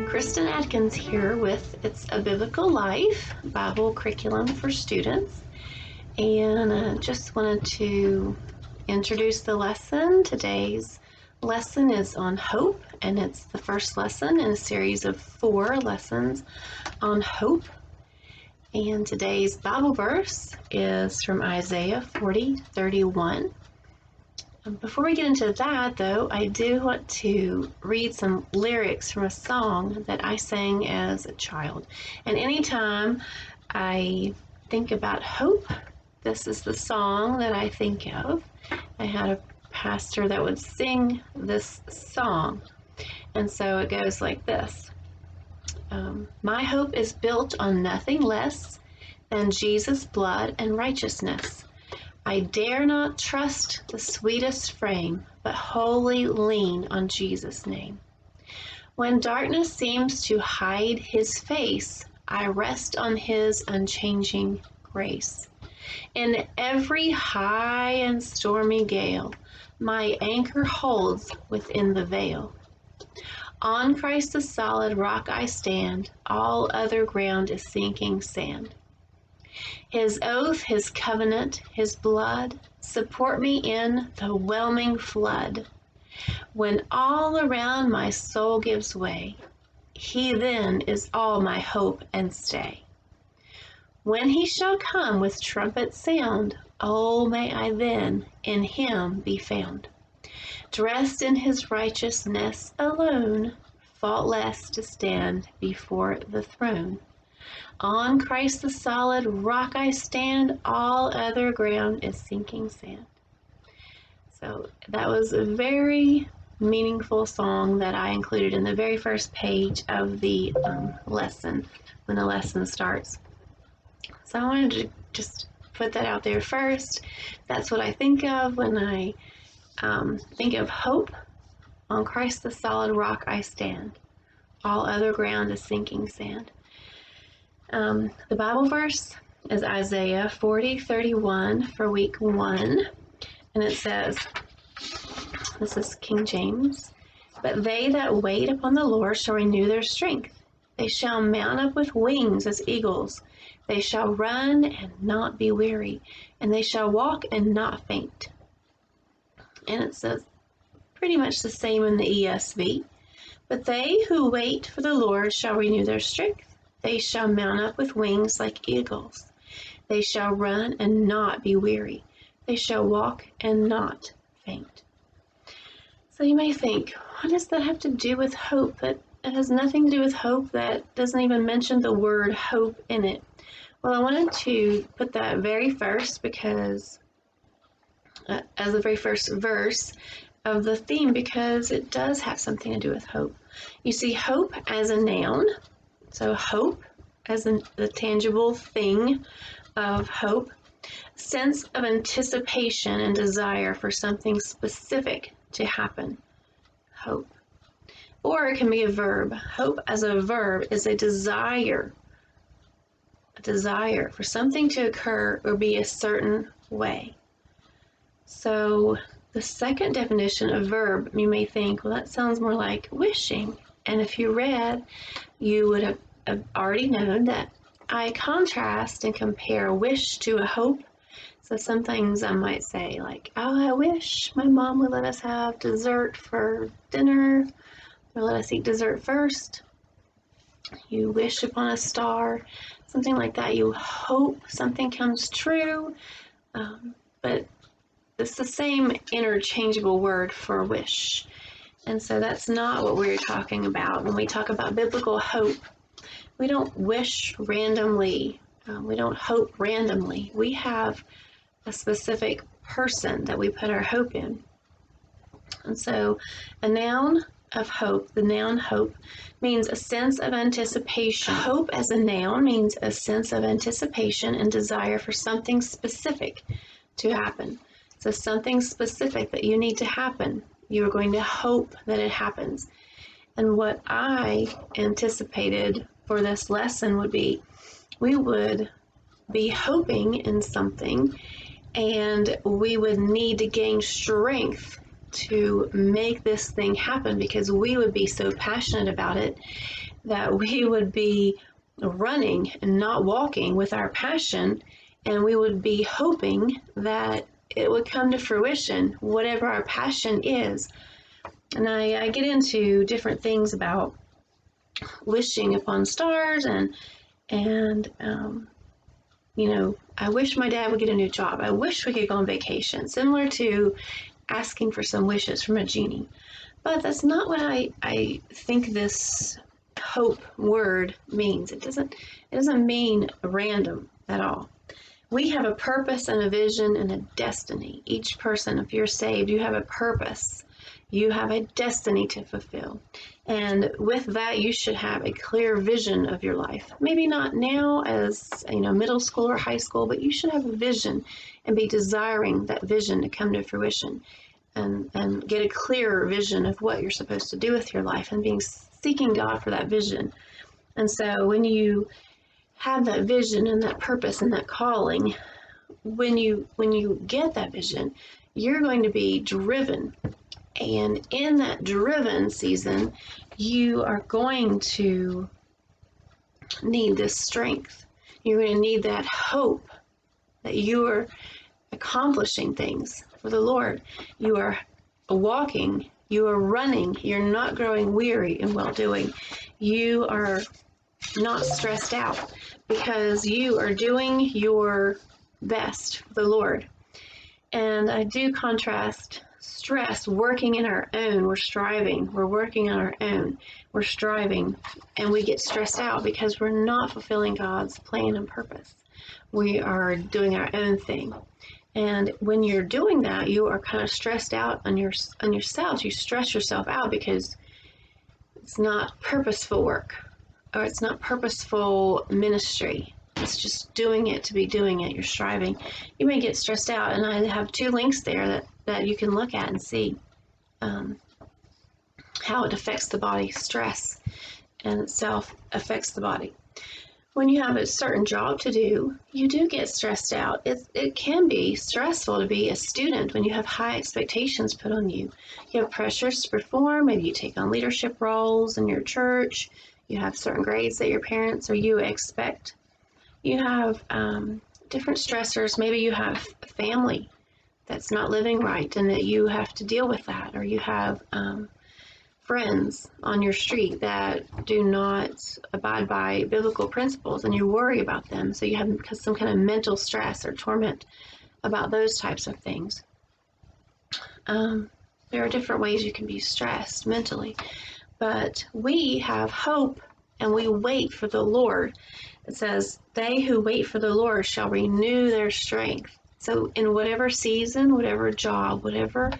Kristen Atkins here with It's a Biblical Life Bible curriculum for students. And just wanted to introduce the lesson. Today's lesson is on hope, and it's the first lesson in a series of 4 lessons on hope. And today's Bible verse is from Isaiah 40:31. Before we get into that, though, I do want to read some lyrics from a song that I sang as a child. And anytime I think about hope, this is the song that I think of. I had a pastor that would sing this song, and so it goes like this. My hope is built on nothing less than Jesus' blood and righteousness. I dare not trust the sweetest frame, but wholly lean on Jesus' name. When darkness seems to hide his face, I rest on his unchanging grace. In every high and stormy gale, my anchor holds within the veil. On Christ the solid rock I stand, all other ground is sinking sand. His oath, his covenant, his blood support me in the whelming flood. When all around my soul gives way, he then is all my hope and stay. When he shall come with trumpet sound, oh, may I then in him be found, dressed in his righteousness alone, faultless to stand before the throne. On Christ the solid rock I stand, all other ground is sinking sand. So that was a very meaningful song that I included in the very first page of the lesson, when the lesson starts. So I wanted to just put that out there first. That's what I think of when I think of hope. On Christ the solid rock I stand, all other ground is sinking sand. The Bible verse is Isaiah 40:31 for week 1, and it says, this is King James, "But they that wait upon the Lord shall renew their strength. They shall mount up with wings as eagles. They shall run and not be weary, and they shall walk and not faint." And it says pretty much the same in the ESV. "But they who wait for the Lord shall renew their strength. They shall mount up with wings like eagles. They shall run and not be weary. They shall walk and not faint." So you may think, what does that have to do with hope? That it has nothing to do with hope. That doesn't even mention the word hope in it. Well, I wanted to put that very first because, as the very first verse of the theme, because it does have something to do with hope. You see, hope as a noun. So hope as the tangible thing of hope, sense of anticipation and desire for something specific to happen, hope. Or it can be a verb. Hope as a verb is a desire for something to occur or be a certain way. So the second definition of verb, you may think, well, that sounds more like wishing. And if you read, you would have already known that I contrast and compare a wish to a hope. So some things I might say like, oh, I wish my mom would let us have dessert for dinner, or let us eat dessert first. You wish upon a star, something like that. You hope something comes true, but it's the same interchangeable word for wish. And so that's not what we're talking about. When we talk about biblical hope, we don't wish randomly. We don't hope randomly. We have a specific person that we put our hope in. And so a noun of hope, the noun hope, means a sense of anticipation. Hope as a noun means a sense of anticipation and desire for something specific to happen. So something specific that you need to happen. You are going to hope that it happens. And what I anticipated for this lesson would be, we would be hoping in something, and we would need to gain strength to make this thing happen, because we would be so passionate about it that we would be running and not walking with our passion, and we would be hoping that it would come to fruition, whatever our passion is. And I get into different things about wishing upon stars, and I wish my dad would get a new job. I wish we could go on vacation, similar to asking for some wishes from a genie. But that's not what I think this hope word means. It doesn't mean random at all. We have a purpose and a vision and a destiny. Each person, if you're saved, you have a purpose. You have a destiny to fulfill. And with that, you should have a clear vision of your life. Maybe not now as middle school or high school, but you should have a vision and be desiring that vision to come to fruition, and get a clearer vision of what you're supposed to do with your life, and seeking God for that vision. And so when you have that vision and that purpose and that calling, when you get that vision, you're going to be driven. And in that driven season, you are going to need this strength. You're going to need that hope that you are accomplishing things for the Lord. You are walking, you are running, you're not growing weary in well-doing. You are not stressed out because you are doing your best for the Lord. And I do contrast stress, working in our own. We're striving, we're working on our own, we're striving, and we get stressed out because we're not fulfilling God's plan and purpose. We are doing our own thing. And when you're doing that, you are kind of stressed out on yourself. You stress yourself out because it's not purposeful work, or it's not purposeful ministry. It's just doing it to be doing it. You're striving. You may get stressed out, and I have 2 links there that you can look at and see how it affects the body. Stress and itself affects the body. When you have a certain job to do, you do get stressed out. It can be stressful to be a student when you have high expectations put on you. You have pressures to perform. Maybe you take on leadership roles in your church. You have certain grades that your parents or you expect. You have different stressors. Maybe you have a family that's not living right and that you have to deal with that. Or you have friends on your street that do not abide by biblical principles, and you worry about them. So you have some kind of mental stress or torment about those types of things. There are different ways you can be stressed mentally, but we have hope and we wait for the Lord. It says, they who wait for the Lord shall renew their strength. So in whatever season, whatever job, whatever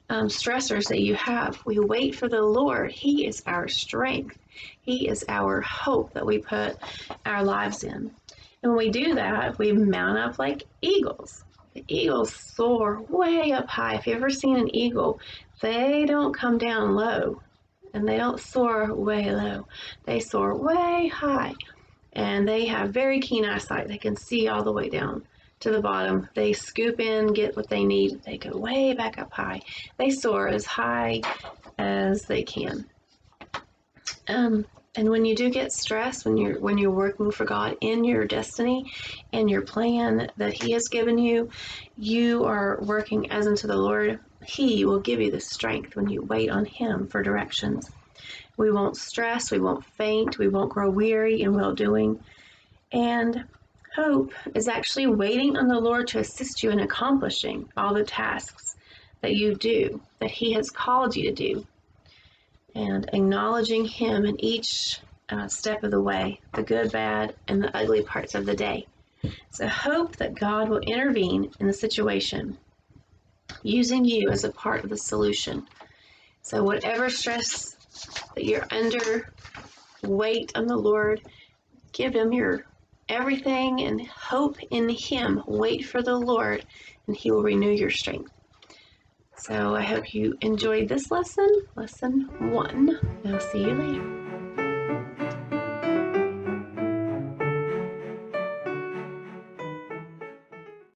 stressors that you have, we wait for the Lord. He is our strength. He is our hope that we put our lives in. And when we do that, we mount up like eagles. The eagles soar way up high. If you've ever seen an eagle, they don't come down low, and they don't soar way low. They soar way high, and they have very keen eyesight. They can see all the way down to the bottom. They scoop in, get what they need. They go way back up high. They soar as high as they can. And when you do get stressed, when you're working for God in your destiny and your plan that He has given you, you are working as unto the Lord. He will give you the strength when you wait on Him for directions. We won't stress, we won't faint, we won't grow weary in well-doing. And hope is actually waiting on the Lord to assist you in accomplishing all the tasks that you do, that He has called you to do, and acknowledging Him in each step of the way, the good, bad, and the ugly parts of the day. So hope that God will intervene in the situation, using you as a part of the solution. So whatever stress that you're under, wait on the Lord, give Him your everything and hope in Him. Wait for the Lord, and He will renew your strength. So I hope you enjoyed this lesson, lesson 1. I'll see you later.